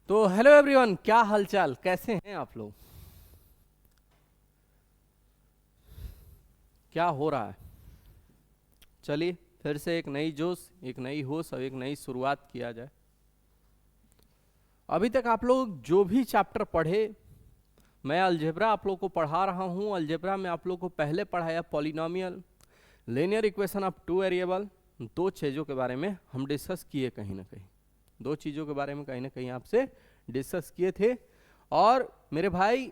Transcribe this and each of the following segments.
तो hello everyone, क्या हालचाल, कैसे हैं आप लोग? क्या हो रहा है? चलिए फिर से एक नई जोश, एक नई होश और एक नई शुरुआत किया जाए। अभी तक आप लोग जो भी चैप्टर पढ़े, मैं अलजेब्रा आप लोग को पढ़ा रहा हूँ। अलजेब्रा में आप लोग को पहले पढ़ाया polynomial, linear equation of two variable. दो चीज़ों के बारे में हम डिस्कस किए, कहीं ना कहीं दो चीज़ों के बारे में कहीं ना कहीं आपसे डिस्कस किए थे। और मेरे भाई,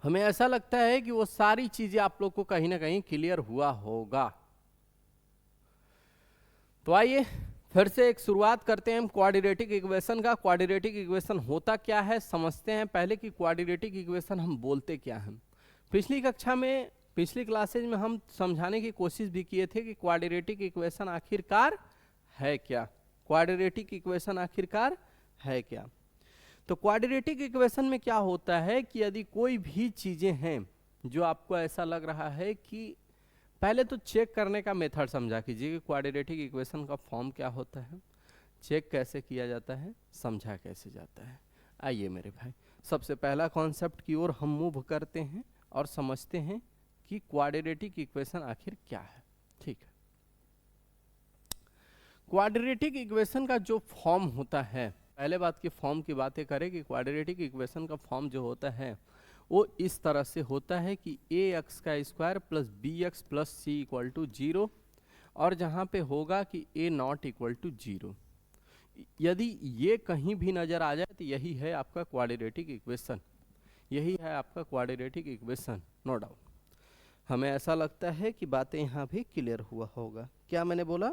हमें ऐसा लगता है कि वो सारी चीजें आप लोग को कहीं ना कहीं क्लियर हुआ होगा। तो आइए फिर से एक शुरुआत करते हैं हम क्वाड्रेटिक इक्वेशन का। क्वाड्रेटिक इक्वेशन होता क्या है समझते हैं पहले कि क्वाड्रेटिक इक्वेशन हम बोलते क्या हैं। पिछली कक्षा में, पिछली क्लासेज में हम समझाने की कोशिश भी किए थे कि क्वाड्रेटिक इक्वेशन आखिरकार है क्या। क्वाड्रेटिक इक्वेशन आखिरकार है क्या। तो क्वाड्रेटिक इक्वेशन में क्या होता है कि यदि कोई भी चीजें हैं जो आपको ऐसा लग रहा है कि, पहले तो चेक करने का मेथड समझा कीजिए कि क्वाड्रेटिक इक्वेशन का फॉर्म क्या होता है, चेक कैसे किया जाता है, समझा कैसे जाता है। आइए मेरे भाई, सबसे पहला कॉन्सेप्ट की ओर हम मूव करते हैं और समझते हैं कि क्वाड्रेटिक इक्वेशन आखिर क्या है। ठीक है, क्वाड्रेटिक इक्वेशन का जो फॉर्म होता है, पहले बात की फॉर्म की बातें करें कि क्वाड्रेटिक इक्वेशन का फॉर्म जो होता है वो इस तरह से होता है कि ए एक्स का square plus b x plus c equal to zero, और जहाँ पे होगा कि a not equal to zero. यदि ये कहीं भी नजर आ जाए तो यही है आपका क्वाड्रेटिक इक्वेशन, यही है आपका क्वाड्रेटिक इक्वेशन, नो डाउट। हमें ऐसा लगता है कि बातें यहाँ भी क्लियर हुआ होगा। क्या मैंने बोला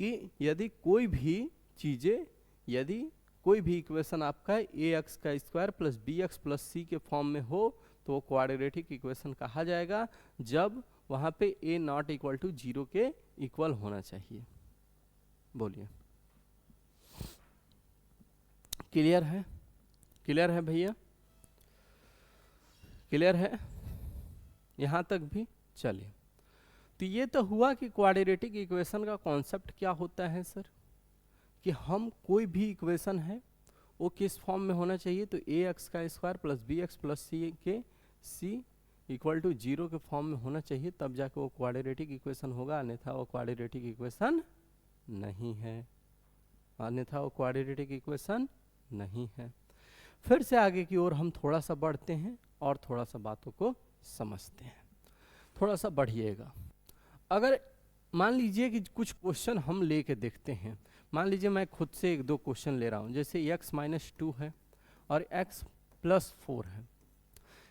कि यदि कोई भी चीज़ें, यदि कोई भी इक्वेशन आपका ए एक्स का square plus b x plus c के फॉर्म में हो तो वो क्वाड्रेटिक इक्वेशन कहा जाएगा, जब वहाँ पे ए नॉट इक्वल टू जीरो के इक्वल होना चाहिए। बोलिए, क्लियर है? क्लियर है भैया? क्लियर है यहाँ तक भी? चलिए, तो ये तो हुआ कि क्वाड्रेटिक इक्वेशन का कॉन्सेप्ट क्या होता है सर, कि हम कोई भी इक्वेशन है वो किस फॉर्म में होना चाहिए, तो ए एक्स का square plus b x plus c के सी इक्वल टू जीरो के फॉर्म में होना चाहिए, तब जाके वो क्वाड्रेटिक इक्वेशन होगा, अन्यथा वो क्वाड्रेटिक इक्वेशन नहीं है, अन्यथा वो क्वाड्रेटिक इक्वेशन नहीं है। फिर से आगे की ओर हम थोड़ा सा बढ़ते हैं और थोड़ा सा बातों को समझते हैं। थोड़ा सा बढ़िएगा। अगर मान लीजिए कि कुछ क्वेश्चन हम लेके देखते हैं, मान लीजिए मैं खुद से एक दो क्वेश्चन ले रहा हूँ, जैसे x माइनस टू है और x प्लस फोर है।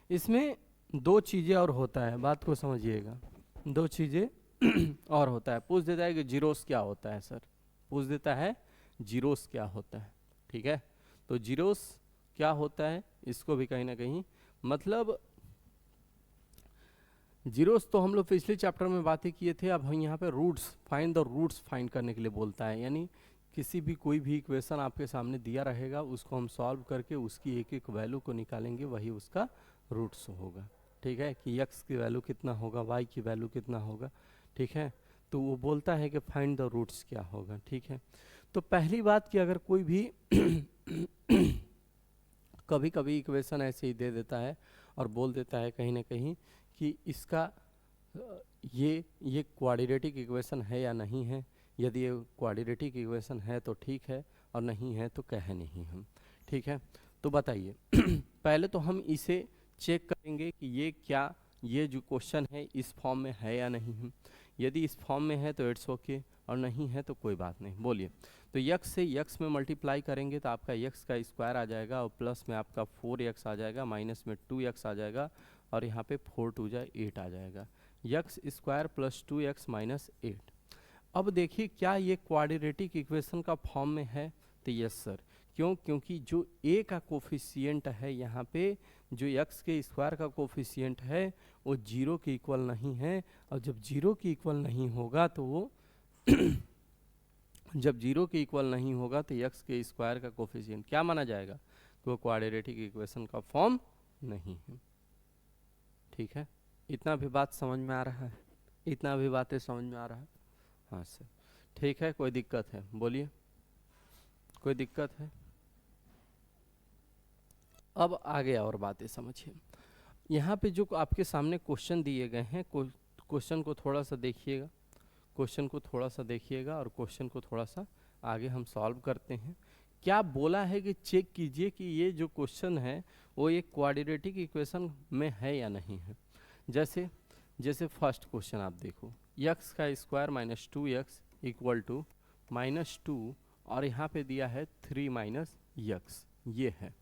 इसमें दो चीज़ें और होता है, बात को समझिएगा, दो चीज़ें और होता है। पूछ देता है कि जीरोस क्या होता है सर, पूछ देता है जीरोस क्या होता है। ठीक है, तो जीरोस क्या होता है इसको भी कहीं ना कहीं, मतलब जीरोस तो हम लोग पिछले चैप्टर में बातें किए थे। अब हम यहाँ पे roots, find the roots find करने के लिए बोलता है, यानी किसी भी कोई भी इक्वेशन आपके सामने दिया रहेगा उसको हम सॉल्व करके उसकी एक एक वैल्यू को निकालेंगे, वही उसका रूट्स होगा। ठीक है, कि x की वैल्यू कितना होगा, y की वैल्यू कितना होगा। ठीक है, तो वो बोलता है कि फाइंड द रूट्स क्या होगा। ठीक है, तो पहली बात कि अगर कोई भी कभी कभी इक्वेशन ऐसे ही दे देता है और बोल देता है कहीं ना कहीं कि इसका ये क्वाड्रेटिक इक्वेशन है या नहीं है। यदि ये क्वाड्रेटिक इक्वेशन है तो ठीक है, और नहीं है तो कह नहीं हम। ठीक है, तो बताइए पहले तो हम इसे चेक करेंगे कि ये क्या, ये जो क्वेश्चन है इस फॉर्म में है या नहीं है। यदि इस फॉर्म में है तो इट्स ओके, और नहीं है तो कोई बात नहीं। बोलिए, तो x से x में मल्टीप्लाई करेंगे तो आपका x का स्क्वायर आ जाएगा, और प्लस में आपका 4x आ जाएगा, माइनस में 2x आ जाएगा, और यहाँ पे 4 2 जा 8 आ जाएगा। x square plus 2x minus 8। अब देखिए क्या ये क्वाड्रेटिक इक्वेशन का फॉर्म में है, तो यस सर। क्यों? क्योंकि जो a का कोफिशिएंट है यहाँ पे, जो x के स्क्वायर का कोफिशिएंट है वो जीरो के इक्वल नहीं है, और जब जीरो के इक्वल नहीं होगा तो वो जब जीरो के इक्वल नहीं होगा तो x के स्क्वायर का कोफिशिएंट क्या माना जाएगा, तो वो क्वाड्रेटिक इक्वेशन का फॉर्म नहीं है। ठीक है, इतना भी बात समझ में आ रहा है? इतना भी बातें समझ में आ रहा है? हाँ सर, ठीक है, कोई दिक्कत है? बोलिए, कोई दिक्कत है? अब आगे और बातें समझिए। यहाँ पे जो आपके सामने क्वेश्चन दिए गए हैं, क्वेश्चन को थोड़ा सा देखिएगा, क्वेश्चन को थोड़ा सा देखिएगा और क्वेश्चन को थोड़ा सा आगे हम सॉल्व करते हैं। क्या बोला है कि चेक कीजिए कि ये जो क्वेश्चन है वो एक क्वाड्रेटिक इक्वेशन में है या नहीं है। जैसे जैसे फर्स्ट क्वेश्चन आप देखो, यक्स का square minus 2x equal to -2 और यहाँ पे दिया है 3 माइनस यक्स, ये है।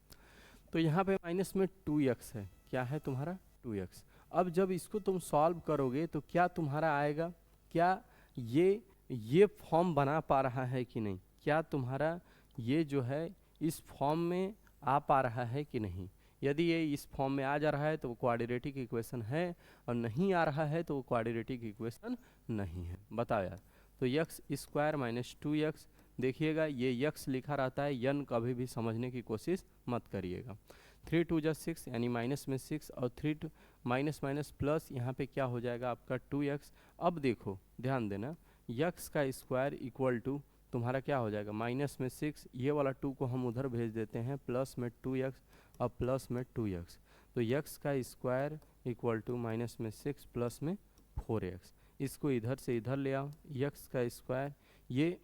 तो यहाँ पे माइनस में 2x है, क्या है तुम्हारा 2x। अब जब इसको तुम सॉल्व करोगे तो क्या तुम्हारा आएगा, क्या ये फॉर्म बना पा रहा है कि नहीं, क्या तुम्हारा ये जो है इस फॉर्म में आ पा रहा है कि नहीं। यदि ये इस फॉर्म में आ जा रहा है तो वो क्वाड्रेटिक इक्वेशन है, और नहीं आ रहा है तो वो क्वाड्रेटिक इक्वेशन नहीं है। बताओ यार। तो यक्स स्क्वायर माइनस 2x, देखिएगा ये यक्स लिखा रहता है, यन कभी भी समझने की कोशिश मत करिएगा। 3 2 जा 6 यानी माइनस में 6 और 3 2 माइनस माइनस प्लस, यहाँ पे क्या हो जाएगा आपका 2x। अब देखो ध्यान देना, यक्स का स्क्वायर इक्वल टू तुम्हारा क्या हो जाएगा माइनस में 6, ये वाला 2 को हम उधर भेज देते हैं, प्लस में 2x और प्लस में 2x। तो यक्स का स्क्वायर इक्वल टू माइनस में 6 प्लस में 4x। इसको इधर से इधर ले आओ, यक्स का स्क्वायर ये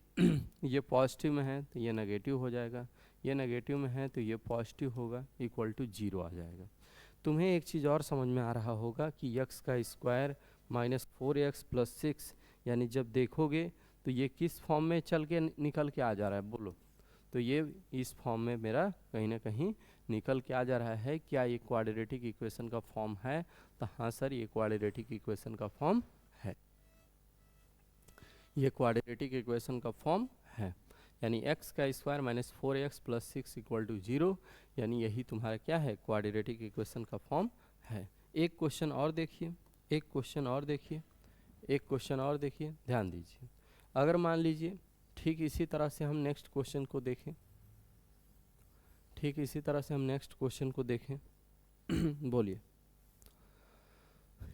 ये पॉजिटिव में है तो ये नेगेटिव हो जाएगा, ये नेगेटिव में है तो ये पॉजिटिव होगा, इक्वल टू 0 आ जाएगा। तुम्हें एक चीज़ और समझ में आ रहा होगा कि यक्स का स्क्वायर माइनस 4x प्लस 6, यानी जब देखोगे तो ये किस फॉर्म में चल के निकल के आ जा रहा है, बोलो। तो ये इस फॉर्म में मेरा कहीं ना कहीं निकल के आ जा रहा है। क्या ये क्वाड्रेटिक इक्वेशन का फॉर्म है? तो हाँ सर, ये क्वाड्रेटिक इक्वेशन का फॉर्म है, ये क्वाड्रेटिक इक्वेशन का फॉर्म है। यानी x का square minus 4x plus 6 equal to 0, यानी यही तुम्हारा क्या है क्वाड्रेटिक इक्वेशन का फॉर्म है। एक क्वेश्चन और देखिए, एक क्वेश्चन और देखिए, एक क्वेश्चन और देखिए, ध्यान दीजिए। अगर मान लीजिए ठीक इसी तरह से हम नेक्स्ट क्वेश्चन को देखें, ठीक इसी तरह से हम नेक्स्ट क्वेश्चन को देखें बोलिए।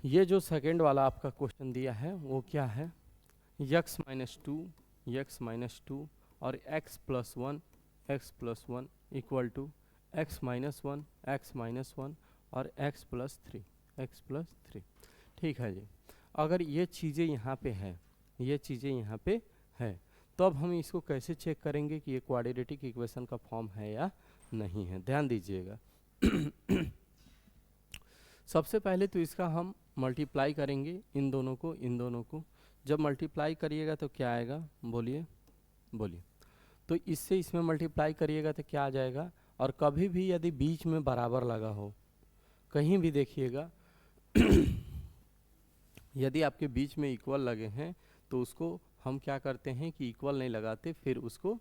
ये जो सेकेंड वाला आपका क्वेश्चन दिया है वो क्या है, यक्स माइनस 2 और x plus 1 equal to x minus 1 और x प्लस 3। ठीक है जी। अगर ये चीज़ें यहाँ पे है, ये चीज़ें यहाँ पे है, तो अब हम इसको कैसे चेक करेंगे कि ये क्वाड्रेटिक इक्वेशन का फॉर्म है या नहीं है। ध्यान दीजिएगा सबसे पहले तो इसका हम मल्टीप्लाई करेंगे इन दोनों को। जब मल्टीप्लाई करिएगा तो क्या आएगा, बोलिए बोलिए। तो इससे इसमें मल्टीप्लाई करिएगा तो क्या आ जाएगा। और कभी भी यदि बीच में बराबर लगा हो, कहीं भी देखिएगा यदि आपके बीच में इक्वल लगे हैं तो उसको हम क्या करते हैं कि इक्वल नहीं लगाते, फिर उसको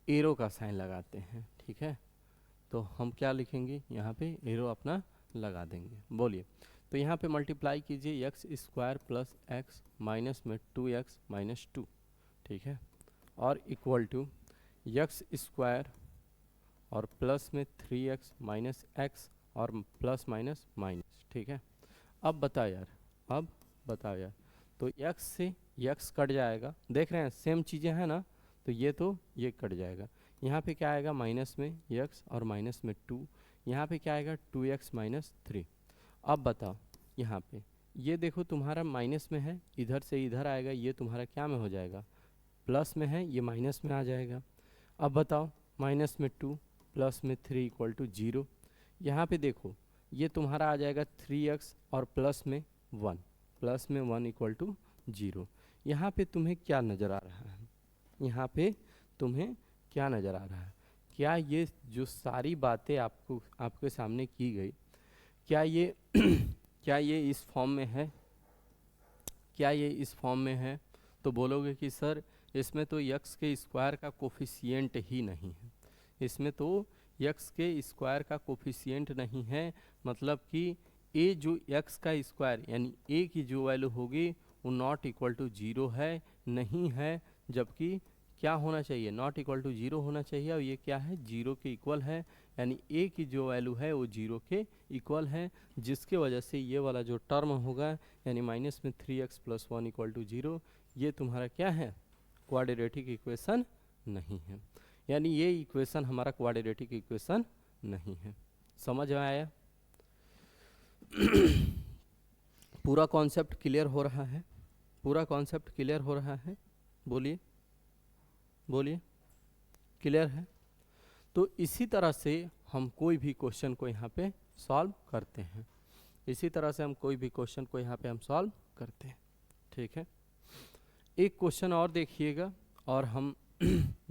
एरो का साइन लगाते हैं। ठीक है, तो हम क्या लिखेंगे यहाँ पे, एरो अपना लगा देंगे। बोलिए। तो यहाँ पे मल्टीप्लाई कीजिए, x square plus x minus में 2x माइनस 2, ठीक है, और इक्वल टू एक्स स्क्वायर और प्लस में 3x माइनस एक्स और प्लस माइनस माइनस। ठीक है, अब बताओ यार, अब बताओ यार। तो x से x कट जाएगा, देख रहे हैं सेम चीज़ें हैं ना, तो ये कट जाएगा। यहाँ पे क्या आएगा, माइनस में x और माइनस में 2, यहाँ पे क्या आएगा 2x माइनस 3। अब बताओ यहाँ पे ये देखो तुम्हारा माइनस में है, इधर से इधर आएगा, ये तुम्हारा क्या में हो जाएगा, प्लस में है, ये माइनस में आ जाएगा। अब बताओ माइनस में 2 प्लस में 3 इक्वल टू 0। यहाँ पे देखो ये तुम्हारा आ जाएगा 3x और प्लस में 1 इक्वल टू 0। यहाँ पे तुम्हें क्या नज़र आ रहा है, यहाँ पे तुम्हें क्या नज़र आ रहा है, क्या ये जो सारी बातें आपके सामने की गई, क्या ये क्या ये इस फॉर्म में है, क्या ये इस फॉर्म में है। तो बोलोगे कि सर इसमें तो x के स्क्वायर का कोफिशिएंट ही नहीं है, इसमें तो x के स्क्वायर का कोफिशिएंट नहीं है, मतलब कि a जो x का स्क्वायर यानी a की जो वैल्यू होगी वो नॉट इक्वल टू 0 है, नहीं है, जबकि क्या होना चाहिए, नॉट इक्वल टू 0 होना चाहिए, और ये क्या है 0 के इक्वल है, यानी a की जो वैल्यू है वो 0 के इक्वल है, जिसके वजह से ये वाला जो टर्म होगा यानी माइनस में 3x प्लस 1 इक्वल टू 0, ये तुम्हारा क्या है, क्वाड्रेटिक इक्वेशन नहीं है। यानी ये इक्वेशन हमारा क्वाड्रेटिक इक्वेशन नहीं है। समझ में आया? पूरा कॉन्सेप्ट क्लियर हो रहा है? पूरा कॉन्सेप्ट क्लियर हो रहा है? बोलिए बोलिए, क्लियर है? तो इसी तरह से हम कोई भी क्वेश्चन को यहाँ पे सॉल्व करते हैं, इसी तरह से हम कोई भी क्वेश्चन को यहाँ पे हम सॉल्व करते हैं। ठीक है, एक क्वेश्चन और देखिएगा और हम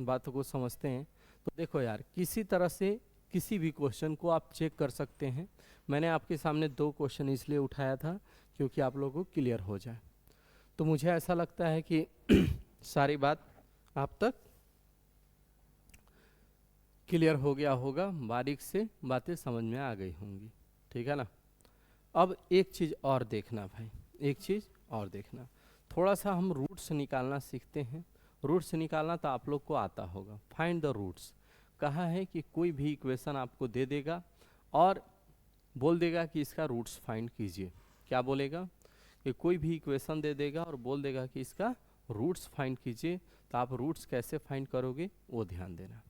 बातों को समझते हैं। तो देखो यार, किसी तरह से किसी भी क्वेश्चन को आप चेक कर सकते हैं। मैंने आपके सामने 2 क्वेश्चन इसलिए उठाया था क्योंकि आप लोगों को क्लियर हो जाए। तो मुझे ऐसा लगता है कि सारी बात आप तक क्लियर हो गया होगा, बारीक से बातें समझ में आ गई होंगी। ठीक है ना? अब एक चीज़ और देखना भाई, एक चीज़ और देखना, थोड़ा सा हम रूट्स निकालना सीखते हैं। रूट्स निकालना तो आप लोग को आता होगा। फाइंड द रूट्स कहा है कि कोई भी इक्वेशन आपको दे देगा और बोल देगा कि इसका रूट्स फाइंड कीजिए। क्या बोलेगा? कि कोई भी इक्वेशन दे देगा और बोल देगा कि इसका रूट्स फाइंड कीजिए। तो आप रूट्स कैसे फाइंड करोगे वो ध्यान देना।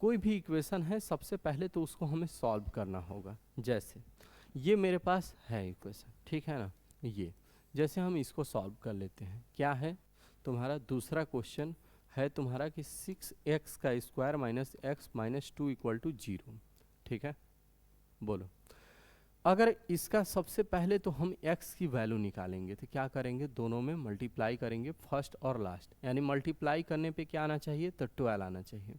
कोई भी इक्वेशन है, सबसे पहले तो उसको हमें सॉल्व करना होगा। जैसे ये मेरे पास है इक्वेशन, ठीक है ना? ये जैसे हम इसको सॉल्व कर लेते हैं। क्या है तुम्हारा दूसरा क्वेश्चन है तुम्हारा कि 6x का square minus x minus 2 equal to 0। ठीक है, बोलो। अगर इसका सबसे पहले तो हम x की वैल्यू निकालेंगे तो क्या करेंगे, दोनों में मल्टीप्लाई करेंगे, फर्स्ट और लास्ट। यानी मल्टीप्लाई करने पे क्या आना चाहिए, तो 12 आना चाहिए।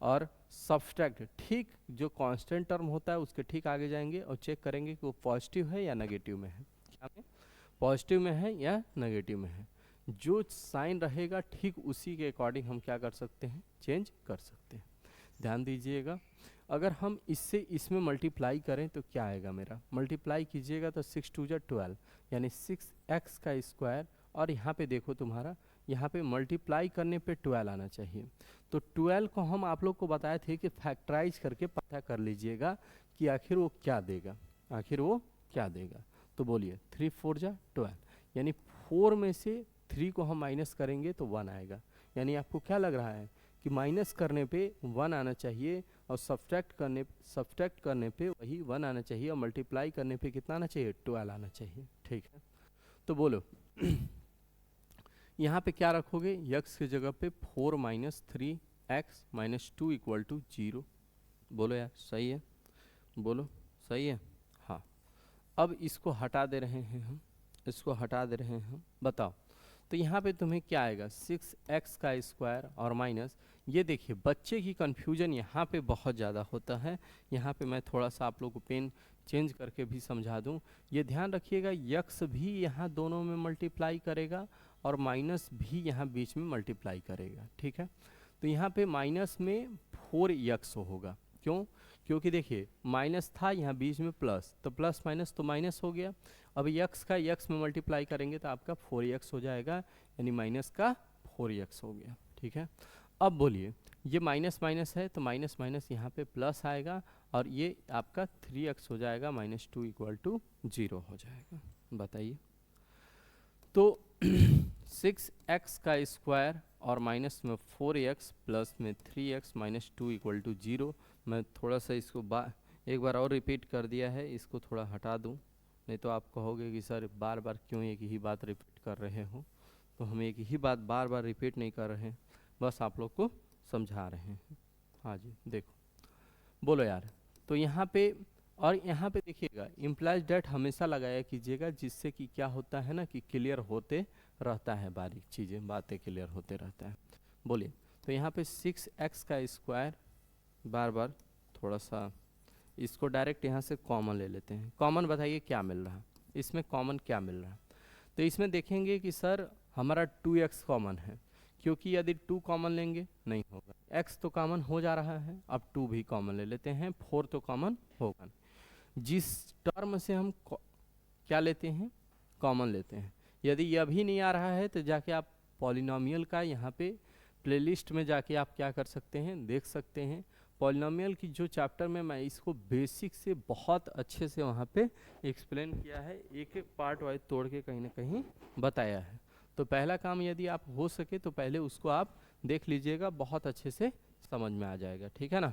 और सब्सट्रैक्ट, ठीक जो कांस्टेंट टर्म होता है उसके ठीक आगे जाएंगे और चेक करेंगे कि वो पॉजिटिव है या नेगेटिव में है। क्या में पॉजिटिव में है या नेगेटिव में है। जो साइन रहेगा ठीक उसी के अकॉर्डिंग हम क्या कर सकते हैं, चेंज कर सकते हैं। ध्यान दीजिएगा, अगर हम इससे इसमें मल्टीप्लाई करें तो क्या आएगा, मेरा मल्टीप्लाई कीजिएगा तो 6 2 जा 12 यानी 6x का स्क्वायर। और यहाँ पे देखो तुम्हारा, यहाँ पे मल्टीप्लाई करने पे 12 आना चाहिए। तो 12 को हम आप लोग को बताए थे कि फैक्टराइज करके पता कर लीजिएगा कि आखिर वो क्या देगा, आखिर वो क्या देगा। तो बोलिए 3 4 जा 12 यानी 4 में से 3 को हम माइनस करेंगे तो 1 आएगा। यानी आपको क्या लग रहा है कि माइनस करने पे 1 आना चाहिए और सब्सट्रैक्ट करने पे वही 1 आना चाहिए और मल्टीप्लाई करने पे कितना आना चाहिए, 12 आना चाहिए। ठीक है, तो बोलो यहाँ पे क्या रखोगे, x की जगह पे 4 minus 3x minus 2 equal to 0। बोलो यार सही है, बोलो सही है। हाँ, अब इसको हटा दे रहे हैं हम, इसको हटा दे रहे हैं हम। बताओ तो यहाँ पे तुम्हें क्या आएगा, 6x का स्क्वायर और माइनस, ये देखिए बच्चे की कन्फ्यूजन यहाँ पे बहुत ज़्यादा होता है। यहाँ पे मैं थोड़ा सा आप लोग को पेन चेंज करके भी समझा दूँ। ये ध्यान रखिएगा, यक्स भी यहाँ दोनों में मल्टीप्लाई करेगा और माइनस भी यहाँ बीच में मल्टीप्लाई करेगा। ठीक है, तो यहाँ पे माइनस में 4x होगा। क्यों? क्योंकि देखिए माइनस था यहाँ बीच में प्लस, तो प्लस माइनस तो माइनस हो गया। अब x का x में मल्टीप्लाई करेंगे तो आपका 4x हो जाएगा, यानी माइनस का 4x हो गया। ठीक है, अब बोलिए ये माइनस माइनस है तो माइनस माइनस यहाँ पे प्लस आएगा और ये आपका 3x हो जाएगा, माइनस 2 इक्वल टू 0 हो जाएगा। बताइए तो 6x का स्क्वायर और माइनस में 4x प्लस में 3x माइनस 2 इक्वल टू 0। मैं थोड़ा सा इसको एक बार और रिपीट कर दिया है, इसको थोड़ा हटा दूं, नहीं तो आप कहोगे कि सर बार बार क्यों एक ही बात रिपीट कर रहे हो। तो हम एक ही बात बार बार रिपीट नहीं कर रहे हैं, बस आप लोग को समझा रहे हैं। हाँ जी, देखो बोलो यार, तो यहाँ पे और यहाँ पे देखिएगा इम्प्लाइज डेट हमेशा लगाया कीजिएगा, जिससे कि क्या होता है ना कि क्लियर होते रहता है, बारीक चीज़ें बातें क्लियर होते रहता है। बोलिए तो यहाँ पे 6x का स्क्वायर, बार बार थोड़ा सा इसको डायरेक्ट यहाँ से कॉमन ले लेते हैं। कॉमन बताइए क्या मिल रहा है इसमें, कॉमन क्या मिल रहा है। तो इसमें देखेंगे कि सर हमारा 2x कॉमन है, क्योंकि यदि 2 कॉमन लेंगे नहीं होगा, x तो कॉमन हो जा रहा है, अब 2 भी कॉमन ले लेते हैं, 4 तो कॉमन होगा। जिस टर्म से हम क्या लेते हैं, कॉमन लेते हैं। यदि यह भी नहीं आ रहा है तो जाके आप पॉलिनोमियल का यहाँ पे प्लेलिस्ट में जाके आप क्या कर सकते हैं, देख सकते हैं। पॉलिनोमियल की जो चैप्टर में मैं इसको बेसिक से बहुत अच्छे से वहाँ पे एक्सप्लेन किया है, एक एक पार्ट वाइज तोड़ के कहीं ना कहीं बताया है। तो पहला काम यदि आप हो सके तो पहले उसको आप देख लीजिएगा, बहुत अच्छे से समझ में आ जाएगा, ठीक है ना।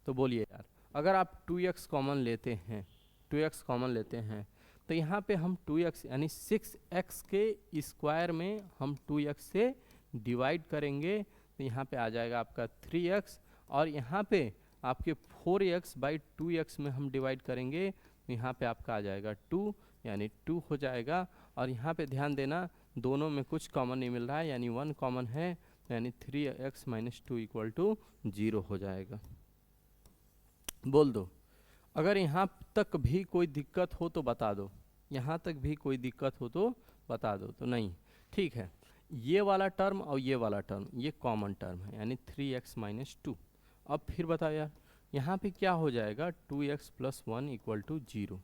तो बोलिए यार, अगर आप 2x कॉमन लेते हैं, 2x कॉमन लेते हैं, तो यहाँ पे हम 2x यानी 6x के स्क्वायर में हम 2x से डिवाइड करेंगे, तो यहाँ पे आ जाएगा आपका 3x, और यहाँ पे आपके 4x बाई 2x में हम डिवाइड करेंगे, तो यहाँ पे आपका आ जाएगा 2, यानी 2 हो जाएगा। और यहाँ पे ध्यान देना, दोनों में कुछ कॉमन नहीं मिल रहा है, यानी 1 कॉमन है, यानी 3x माइनस 2 इक्वल टू 0 हो जाएगा। बोल दो, अगर यहाँ तक भी कोई दिक्कत हो तो बता दो, यहाँ तक भी कोई दिक्कत हो तो बता दो। तो नहीं, ठीक है, ये वाला टर्म और ये वाला टर्म ये कॉमन टर्म है, यानी 3x माइनस 2। अब फिर बताओ यार, यहाँ पे क्या हो जाएगा, 2x plus 1 equal to 0।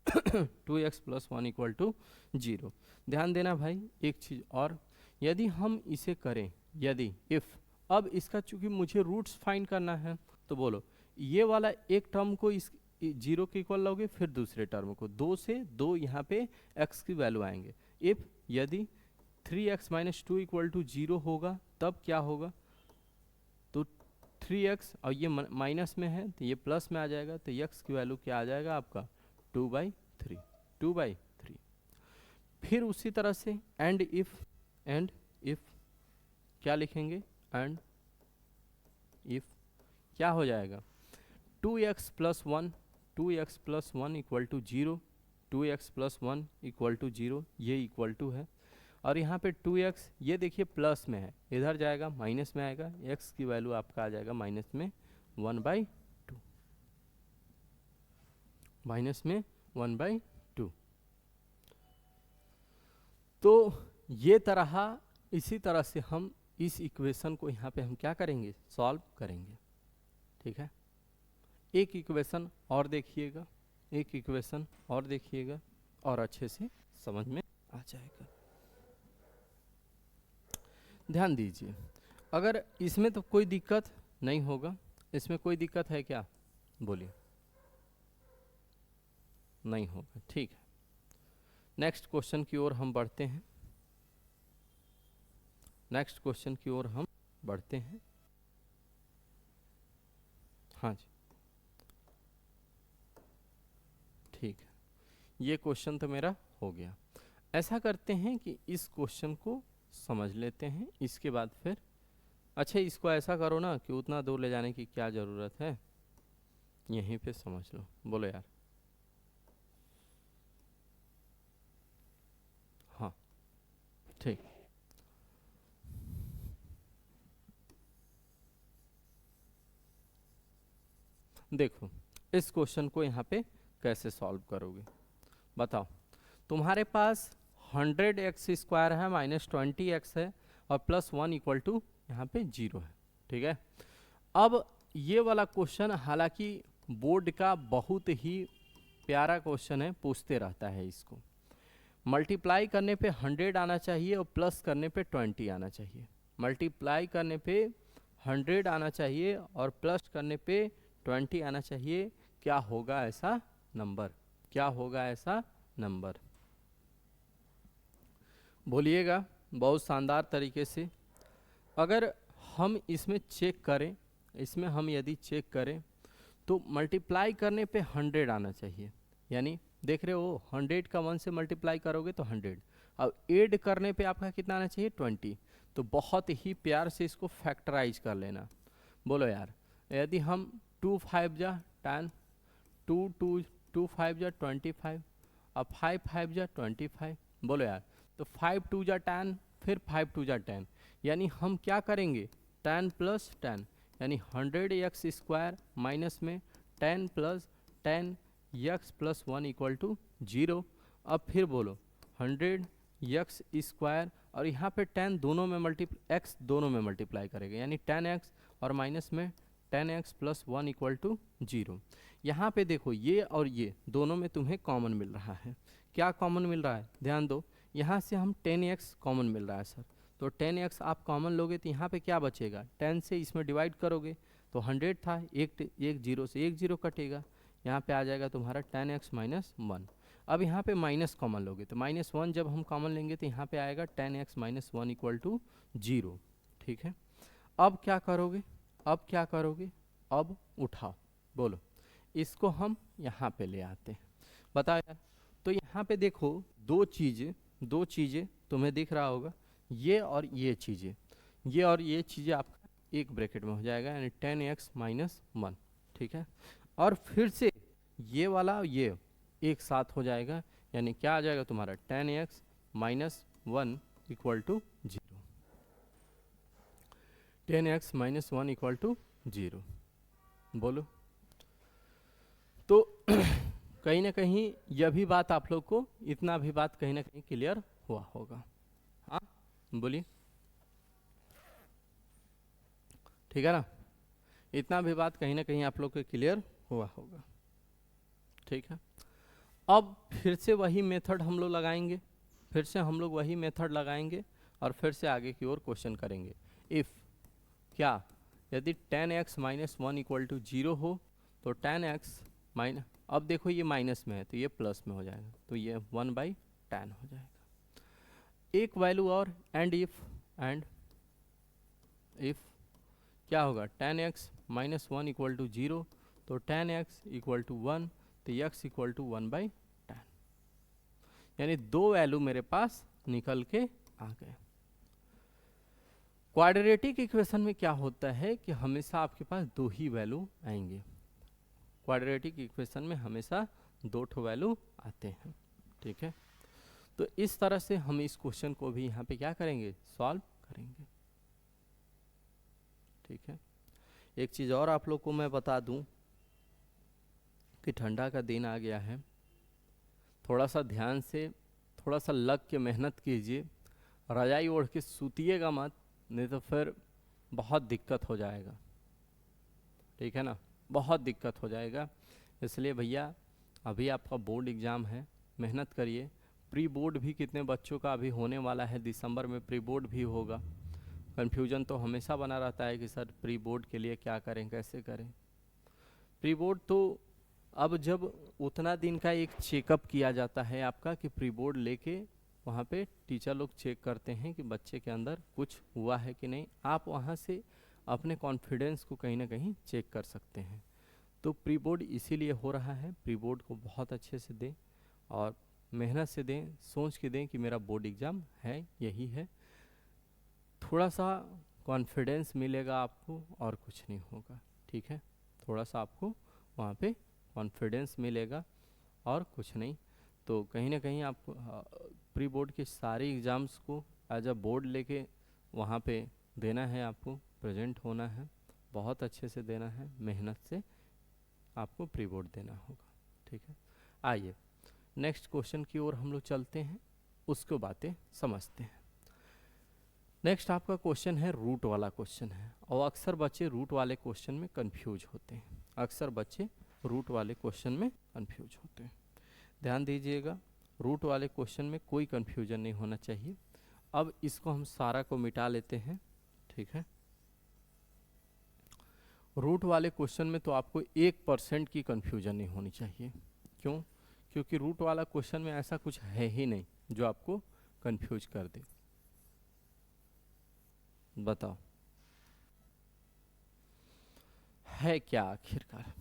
2x plus 1 equal to 0। ध्यान देना भाई, एक चीज़ और, यदि हम इसे करें, यदि इफ़, अब इसका चूंकि मुझे रूट्स फाइंड करना है, तो बोलो ये वाला एक टर्म को इस 0 के इक्वल लोगे, फिर दूसरे टर्म को 2 से 2 यहाँ पे x की वैल्यू आएंगे। इफ़ यदि 3x माइनस 2 इक्वल टू 0 होगा, तब क्या होगा, तो 3x और ये माइनस में है तो ये प्लस में आ जाएगा, तो x की वैल्यू क्या आ जाएगा आपका 2/3, 2/3। फिर उसी तरह से एंड इफ क्या लिखेंगे, एंड इफ क्या हो जाएगा, 2x plus 1, 2x plus 1 equal to 0, 2x plus 1 equal to 0, ये इक्वल टू है। और यहाँ पे 2x ये देखिए प्लस में है, इधर जाएगा माइनस में आएगा, x की वैल्यू आपका आ जाएगा माइनस में 1/2, माइनस में 1/2। तो ये तरह, इसी तरह से हम इस इक्वेशन को यहाँ पे हम क्या करेंगे, सॉल्व करेंगे, ठीक है। एक इक्वेशन और देखिएगा, एक इक्वेशन और देखिएगा, और अच्छे से समझ में आ जाएगा। ध्यान दीजिए, अगर इसमें तो कोई दिक्कत नहीं होगा, इसमें कोई दिक्कत है क्या, बोलिए, नहीं होगा, ठीक है। नेक्स्ट क्वेश्चन की ओर हम बढ़ते हैं, नेक्स्ट क्वेश्चन की ओर हम बढ़ते हैं। हाँ जी, ठीक है, ये क्वेश्चन तो मेरा हो गया। ऐसा करते हैं कि इस क्वेश्चन को समझ लेते हैं, इसके बाद फिर, अच्छा इसको ऐसा करो ना कि उतना दूर ले जाने की क्या ज़रूरत है, यहीं पे समझ लो। बोलो यार, हाँ ठीक, देखो इस क्वेश्चन को यहाँ पे कैसे सॉल्व करोगे, बताओ। तुम्हारे पास 100x स्क्वायर है माइनस 20x है, और प्लस 1 इक्वल टू यहाँ पे 0 है, ठीक है। अब ये वाला क्वेश्चन हालांकि बोर्ड का बहुत ही प्यारा क्वेश्चन है, पूछते रहता है इसको। मल्टीप्लाई करने पे 100 आना चाहिए और प्लस करने पे 20 आना चाहिए। मल्टीप्लाई करने पे 100 आना चाहिए और प्लस करने पे 20 आना चाहिए। क्या होगा ऐसा नंबर, क्या होगा ऐसा नंबर, बोलिएगा बहुत शानदार तरीके से। अगर हम इसमें चेक करें, इसमें हम यदि चेक करें तो मल्टीप्लाई करने पे 100 आना चाहिए, यानी देख रहे हो 100 का 1 से मल्टीप्लाई करोगे तो 100, अब ऐड करने पे आपका कितना आना चाहिए 20। तो बहुत ही प्यार से इसको फैक्टराइज कर लेना। बोलो यार, यदि हम 2 5 जा 10, 2 5 जा 25, अब 5 5 जा 25, बोलो यार, तो 5 2 जा 10, फिर 5 2 जा 10, यानी हम क्या करेंगे 10 प्लस 10, यानी 100x स्क्वायर माइनस में 10 plus 10x plus 1 equal to 0। अब फिर बोलो 100x स्क्वायर, और यहाँ पे 10 दोनों में x दोनों में मल्टीप्लाई करेगा, यानी 10x और माइनस में 10x प्लस 1 इक्वल टू 0। यहाँ पे देखो ये और ये दोनों में तुम्हें कॉमन मिल रहा है। क्या कॉमन मिल रहा है, ध्यान दो, यहाँ से हम 10x कॉमन मिल रहा है सर, तो 10x आप कॉमन लोगे तो यहाँ पे क्या बचेगा, 10 से इसमें डिवाइड करोगे तो 100 था, एक जीरो से एक जीरो कटेगा, यहाँ पे आ जाएगा तुम्हारा 10x माइनस 1। अब यहाँ पे माइनस कॉमन लोगे तो -1 जब हम कॉमन लेंगे तो यहाँ पे आएगा 10x माइनस 1 इक्वल टू 0, ठीक है। अब क्या करोगे, अब क्या करोगे, अब उठाओ, बोलो, इसको हम यहाँ पे ले आते हैं, बताओ यार। तो यहाँ पे देखो दो चीज़ें तुम्हें दिख रहा होगा, ये और ये चीज़ें, ये और ये चीज़ें आपका एक ब्रैकेट में हो जाएगा, यानी 10x माइनस 1, ठीक है। और फिर से ये वाला ये एक साथ हो जाएगा, यानी क्या आ जाएगा तुम्हारा 10x minus 1 equal to 0, 10x minus 1 equal to 0, बोलो। तो कहीं ना कहीं यह भी बात आप लोग को, इतना भी बात कहीं ना कहीं क्लियर हुआ होगा, हाँ बोलिए, ठीक है ना, इतना भी बात कहीं ना कहीं आप लोग को क्लियर हुआ होगा, ठीक है। अब फिर से वही मेथड हम लोग लगाएंगे, और फिर से आगे की ओर क्वेश्चन करेंगे। इफ़ क्या, यदि 10x माइनस 1 इक्वल टू 0 हो तो 10x माइनस, अब देखो ये माइनस में है तो ये प्लस में हो जाएगा, तो ये 1/10 हो जाएगा। एक वैल्यू और, एंड इफ क्या होगा, 10x माइनस 1 इक्वल टू 0, तो 10x इक्वल टू 1, तो x इक्वल टू 1/10, यानी दो वैल्यू मेरे पास निकल के आ गए। क्वाड्रेटिक इक्वेशन में क्या होता है कि हमेशा आपके पास दो ही वैल्यू आएंगे, क्वाड्रेटिक इक्वेशन में हमेशा दो ठो वैल्यू आते हैं, ठीक है। तो इस तरह से हम इस क्वेश्चन को भी यहाँ पे क्या करेंगे, सॉल्व करेंगे, ठीक है। एक चीज़ और आप लोग को मैं बता दूं कि ठंडा का दिन आ गया है, थोड़ा सा ध्यान से, थोड़ा सा लग के मेहनत कीजिए, रजाई ओढ़ के सूतिएगा मत, नहीं तो फिर बहुत दिक्कत हो जाएगा, ठीक है ना, बहुत दिक्कत हो जाएगा। इसलिए भैया अभी आपका बोर्ड एग्ज़ाम है, मेहनत करिए। प्री बोर्ड भी कितने बच्चों का अभी होने वाला है, दिसंबर में प्री बोर्ड भी होगा। कन्फ्यूजन तो हमेशा बना रहता है कि सर प्री बोर्ड के लिए क्या करें, कैसे करें। प्री बोर्ड तो अब जब उतना दिन का एक चेकअप किया जाता है आपका, कि प्री बोर्ड लेके वहाँ पे टीचर लोग चेक करते हैं कि बच्चे के अंदर कुछ हुआ है कि नहीं, आप वहाँ से अपने कॉन्फिडेंस को कहीं ना कहीं चेक कर सकते हैं। तो प्री बोर्ड इसीलिए हो रहा है, प्री बोर्ड को बहुत अच्छे से दें और मेहनत से दें, सोच के दें कि मेरा बोर्ड एग्ज़ाम है, यही है। थोड़ा सा कॉन्फिडेंस मिलेगा आपको और कुछ नहीं होगा, ठीक है। थोड़ा सा आपको वहाँ पे कॉन्फिडेंस मिलेगा और कुछ नहीं। तो कहीं ना कहीं आप प्री बोर्ड के सारे एग्ज़ाम्स को एज अ बोर्ड लेके वहाँ पे देना है, आपको प्रेजेंट होना है, बहुत अच्छे से देना है, मेहनत से आपको प्री बोर्ड देना होगा, ठीक है। आइए नेक्स्ट क्वेश्चन की ओर हम लोग चलते हैं, उसको बातें समझते हैं। नेक्स्ट आपका क्वेश्चन है, रूट वाला क्वेश्चन है, और अक्सर बच्चे रूट वाले क्वेश्चन में कंफ्यूज होते हैं, अक्सर बच्चे रूट वाले क्वेश्चन में कंफ्यूज होते हैं। ध्यान दीजिएगा, रूट वाले क्वेश्चन में कोई कंफ्यूजन नहीं होना चाहिए। अब इसको हम सारा को मिटा लेते हैं, ठीक है। रूट वाले क्वेश्चन में तो आपको 1% की कंफ्यूजन नहीं होनी चाहिए। क्यों? क्योंकि रूट वाला क्वेश्चन में ऐसा कुछ है ही नहीं जो आपको कंफ्यूज कर दे। बताओ है क्या आखिरकार,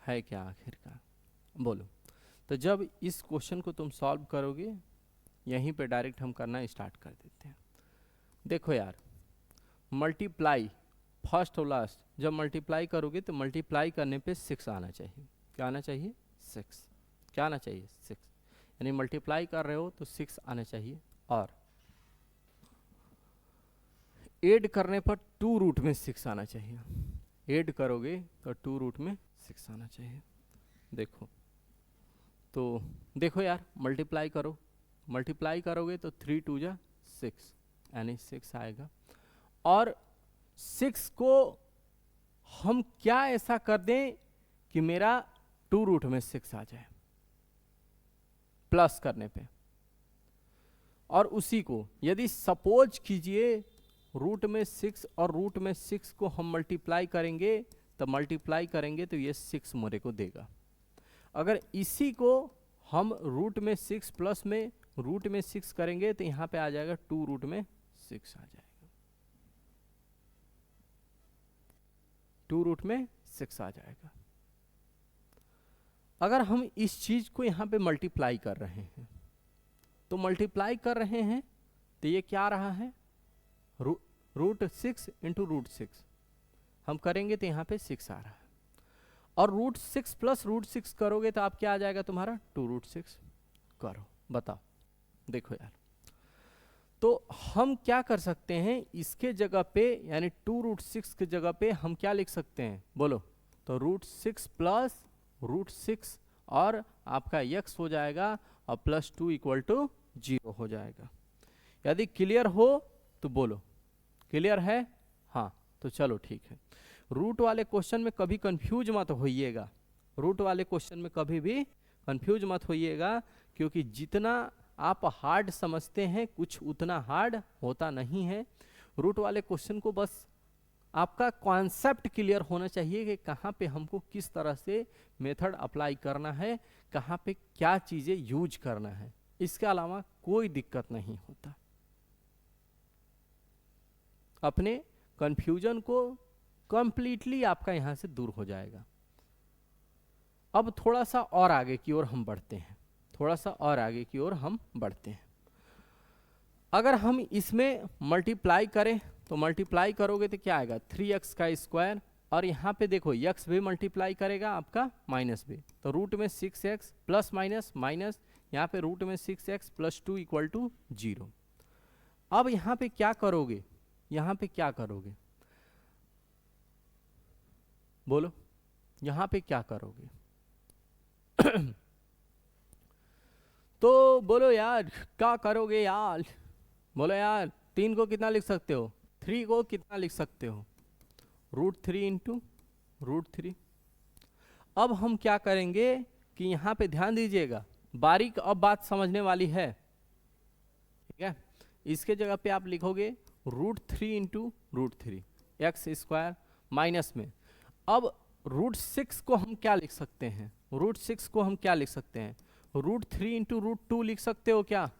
है क्या आखिरकार, बोलो। तो जब इस क्वेश्चन को तुम सॉल्व करोगे, यहीं पे डायरेक्ट हम करना स्टार्ट कर देते हैं। देखो यार, मल्टीप्लाई फर्स्ट और लास्ट, जब मल्टीप्लाई करोगे तो मल्टीप्लाई करने पे 6 आना चाहिए। क्या आना चाहिए? 6। क्या आना चाहिए? 6। यानी मल्टीप्लाई कर रहे हो तो 6 आना चाहिए। और ऐड करने पर 2 रूट में 6 आना चाहिए। ऐड करोगे तो 2 रूट में 6 आना चाहिए। देखो तो देखो यार, मल्टीप्लाई करो, मल्टीप्लाई करोगे तो 3 2 जा 6, यानी 6 आएगा। और 6 को हम क्या ऐसा कर दें कि मेरा 2 रूट में 6 आ जाए प्लस करने पे। और उसी को यदि सपोज कीजिए रूट में 6 और रूट में 6 को हम मल्टीप्लाई करेंगे, तो मल्टीप्लाई करेंगे तो ये 6 मेरे को देगा। अगर इसी को हम रूट में 6 प्लस में रूट में 6 करेंगे तो यहाँ पे आ जाएगा 2 रूट में 6 आ जाएगा। 2 रूट में 6 आ जाएगा। अगर हम इस चीज को यहाँ पे मल्टीप्लाई कर रहे हैं, तो मल्टीप्लाई कर रहे हैं तो ये क्या आ रहा है, रूट 6 इंटू रूट 6 हम करेंगे तो यहाँ पे 6 आ रहा है, और रूट 6 प्लस रूट 6 करोगे तो आप क्या आ जाएगा तुम्हारा 2 रूट 6। करो बताओ, देखो यार, तो हम क्या कर सकते हैं, इसके जगह पे यानी 2 रूट 6 के जगह पे हम क्या लिख सकते हैं, बोलो, तो रूट 6 प्लस रूट 6 और आपका x हो जाएगा और प्लस 2 इक्वल टू 0 हो जाएगा। यदि क्लियर हो तो बोलो, क्लियर है? हाँ, तो चलो ठीक है। रूट वाले क्वेश्चन में कभी कंफ्यूज मत होइएगा, रूट वाले क्वेश्चन में कभी भी कंफ्यूज मत होइएगा, क्योंकि जितना आप हार्ड समझते हैं कुछ उतना हार्ड होता नहीं है। रूट वाले क्वेश्चन को बस आपका कॉन्सेप्ट क्लियर होना चाहिए कि कहाँ पे हमको किस तरह से मेथड अप्लाई करना है, कहाँ पे क्या चीज़ें यूज करना है, इसके अलावा कोई दिक्कत नहीं होता। अपने कंफ्यूजन को कंप्लीटली आपका यहाँ से दूर हो जाएगा। अब थोड़ा सा और आगे की ओर हम बढ़ते हैं, थोड़ा सा और आगे की ओर हम बढ़ते हैं। अगर हम इसमें मल्टीप्लाई करें तो मल्टीप्लाई करोगे तो क्या आएगा 3x का स्क्वायर, और यहाँ पे देखो x भी मल्टीप्लाई करेगा आपका माइनस भी, तो रूट में 6x प्लस माइनस माइनस, यहाँ पे रूट में 6x प्लस 2 इक्वल टू 0। अब यहाँ पे क्या करोगे, यहाँ पे क्या करोगे, बोलो, यहाँ पे क्या करोगे तो बोलो यार क्या करोगे यार, बोलो यार, 3 को कितना लिख सकते हो, 3 को कितना लिख सकते हो, रूट 3 इंटू रूट 3। अब हम क्या करेंगे कि यहाँ पे ध्यान दीजिएगा, बारीक अब बात समझने वाली है, ठीक है। इसके जगह पे आप लिखोगे root 3 into root 3 x square minus में, अब रूट 6 को हम क्या लिख सकते हैं, रूट 6 को हम क्या लिख सकते हैं, रूट 3 इंटू रूट 2 लिख सकते हो क्या,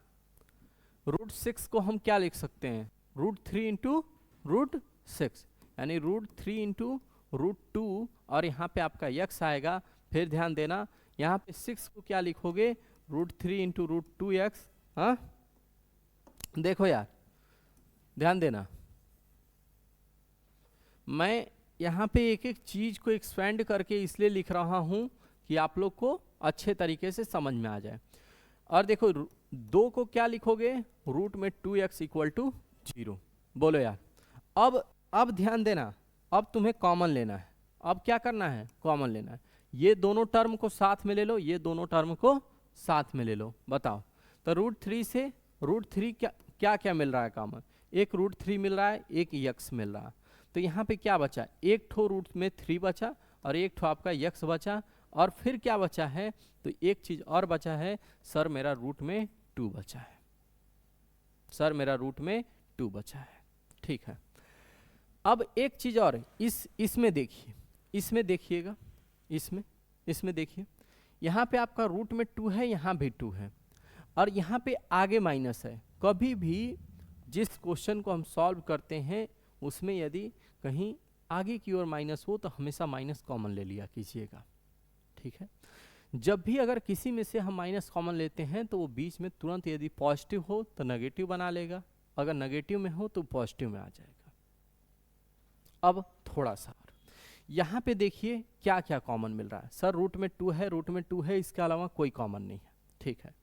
रूट 6 को हम क्या लिख सकते हैं, रूट 3 इंटू रूट 6, यानी रूट 3 इंटू रूट 2, और यहाँ पे आपका x आएगा। फिर ध्यान देना, यहाँ पे 6 को क्या लिखोगे, रूट 3 इंटू रूट 2x। हाँ देखो यार, ध्यान देना, मैं यहाँ पे एक एक चीज को एक्सपेंड करके इसलिए लिख रहा हूँ कि आप लोग को अच्छे तरीके से समझ में आ जाए। और देखो 2 को क्या लिखोगे, रूट में 2x इक्वल टू 0। बोलो यार, अब ध्यान देना, अब तुम्हें कॉमन लेना है। अब क्या करना है, कॉमन लेना है। ये दोनों टर्म को साथ में ले लो, ये दोनों टर्म को साथ में ले लो, बताओ। तो रूट 3 से रूट 3 क्या क्या मिल रहा है कॉमन, एक रूट 3 मिल रहा है, एक x मिल रहा है। तो यहाँ पे क्या बचा, एक ठो रूट में 3 बचा और एक ठो आपका x बचा, और फिर क्या बचा है, तो एक चीज और बचा है, सर मेरा रूट में 2 बचा है, सर मेरा रूट में 2 बचा है, ठीक है। अब एक चीज और, इसमें देखिए, इसमें देखिएगा, इसमें देखिए, यहाँ पे आपका रूट में 2 है, यहाँ भी 2 है, और यहाँ पे आगे माइनस है। कभी भी जिस क्वेश्चन को हम सॉल्व करते हैं उसमें यदि कहीं आगे की ओर माइनस हो तो हमेशा माइनस कॉमन ले लिया कीजिएगा, ठीक है। जब भी अगर किसी में से हम माइनस कॉमन लेते हैं तो वो बीच में तुरंत यदि पॉजिटिव हो तो नेगेटिव बना लेगा, अगर नेगेटिव में हो तो पॉजिटिव में आ जाएगा। अब थोड़ा सा यहाँ पे देखिए क्या क्या कॉमन मिल रहा है, सर रूट में 2 है, रूट में 2 है, इसके अलावा कोई कॉमन नहीं है, ठीक है।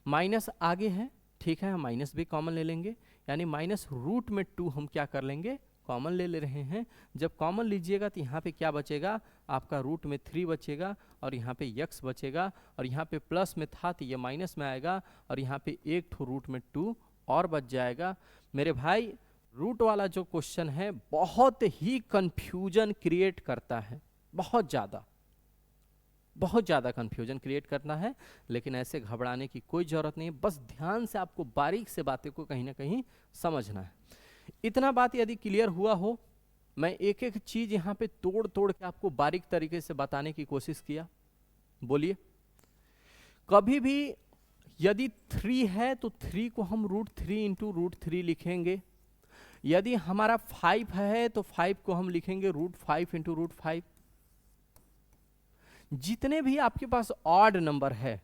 माइनस आगे है, ठीक है, हम माइनस भी कॉमन ले लेंगे, यानी माइनस रूट में 2 हम क्या कर लेंगे, कॉमन ले रहे हैं। जब कॉमन लीजिएगा तो यहाँ पे क्या बचेगा, आपका रूट में 3 बचेगा, और यहाँ पे x बचेगा, और यहाँ पे प्लस में था तो ये माइनस में आएगा, और यहाँ पे एक ठो रूट में 2 और बच जाएगा। मेरे भाई, रूट वाला जो क्वेश्चन है बहुत ही कंफ्यूजन क्रिएट करता है, बहुत ज़्यादा कंफ्यूजन क्रिएट करना है, लेकिन ऐसे घबराने की कोई ज़रूरत नहीं है। बस ध्यान से आपको बारीक से बातें को कहीं ना कहीं समझना है। इतना बात यदि क्लियर हुआ हो, मैं एक एक चीज़ यहाँ पे तोड़ के आपको बारीक तरीके से बताने की कोशिश किया। बोलिए, कभी भी यदि 3 है तो 3 को हम रूट 3 इंटू रूट 3 लिखेंगे, यदि हमारा 5 है तो 5 को हम लिखेंगे √5 इंटू √5। जितने भी आपके पास ऑड नंबर है,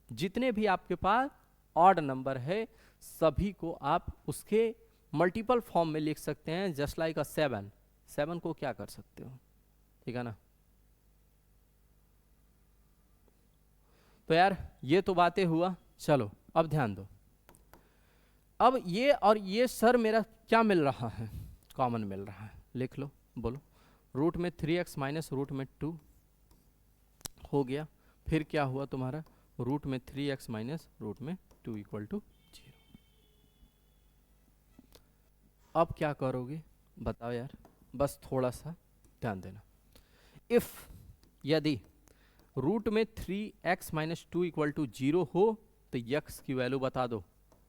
जितने भी आपके पास ऑड नंबर है, सभी को आप उसके मल्टीपल फॉर्म में लिख सकते हैं। जस्ट लाइक अ 7 को क्या कर सकते हो, ठीक है ना। तो यार ये तो बातें हुआ। चलो अब ध्यान दो, अब ये और ये सर मेरा क्या मिल रहा है, कॉमन मिल रहा है, लिख लो, बोलो। रूट में 3x माइनस रूट में 2 हो गया, फिर क्या हुआ तुम्हारा, रूट में 3x माइनस रूट में 2 इक्वल टू 0। अब क्या करोगे बताओ यार, बस थोड़ा सा ध्यान देना। इफ यदि रूट में 3x माइनस 2 इक्वल टू 0 हो तो यक्स की वैल्यू बता दो।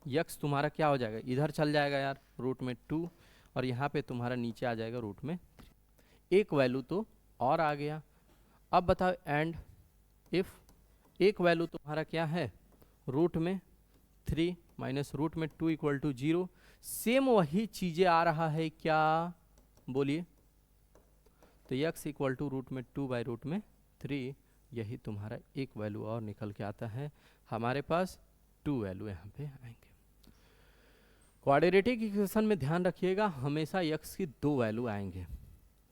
यक्स तुम्हारा क्या हो जाएगा, इधर चल जाएगा यार रूट में 2, और यहाँ पे तुम्हारा नीचे आ जाएगा रूट में 3। एक वैल्यू तो और आ गया। अब बताओ एंड इफ एक वैल्यू तुम्हारा क्या है, रूट में 3 माइनस रूट में 2 इक्वल टू 0, सेम वही चीजें आ रहा है क्या, बोलिए। तो यक्स इक्वल टू रूट में 2 बाई रूट में 3, यही तुम्हारा एक वैल्यू और निकल के आता है। हमारे पास 2 वैल्यू यहाँ पे आएंगे। क्वाड्रेटिक इक्वेशन में ध्यान रखिएगा, हमेशा x की 2 वैल्यू आएंगे।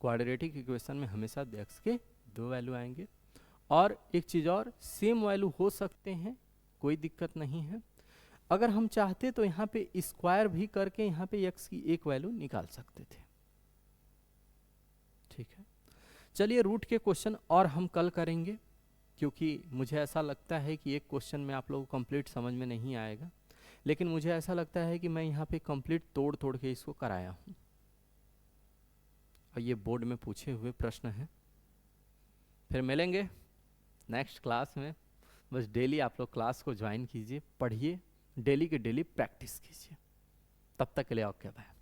क्वाड्रेटिक इक्वेशन में हमेशा x के 2 वैल्यू आएंगे। और एक चीज़ और, सेम वैल्यू हो सकते हैं, कोई दिक्कत नहीं है। अगर हम चाहते तो यहाँ पे स्क्वायर भी करके यहाँ पे x की एक वैल्यू निकाल सकते थे, ठीक है। चलिए रूट के क्वेश्चन और हम कल करेंगे, क्योंकि मुझे ऐसा लगता है कि एक क्वेश्चन में आप लोगों को कंप्लीट समझ में नहीं आएगा, लेकिन मुझे ऐसा लगता है कि मैं यहाँ पे कंप्लीट तोड़ के इसको कराया हूँ। और ये बोर्ड में पूछे हुए प्रश्न हैं। फिर मिलेंगे नेक्स्ट क्लास में। बस डेली आप लोग क्लास को ज्वाइन कीजिए, पढ़िए, डेली के डेली प्रैक्टिस कीजिए। तब तक के लिए ओके बाय।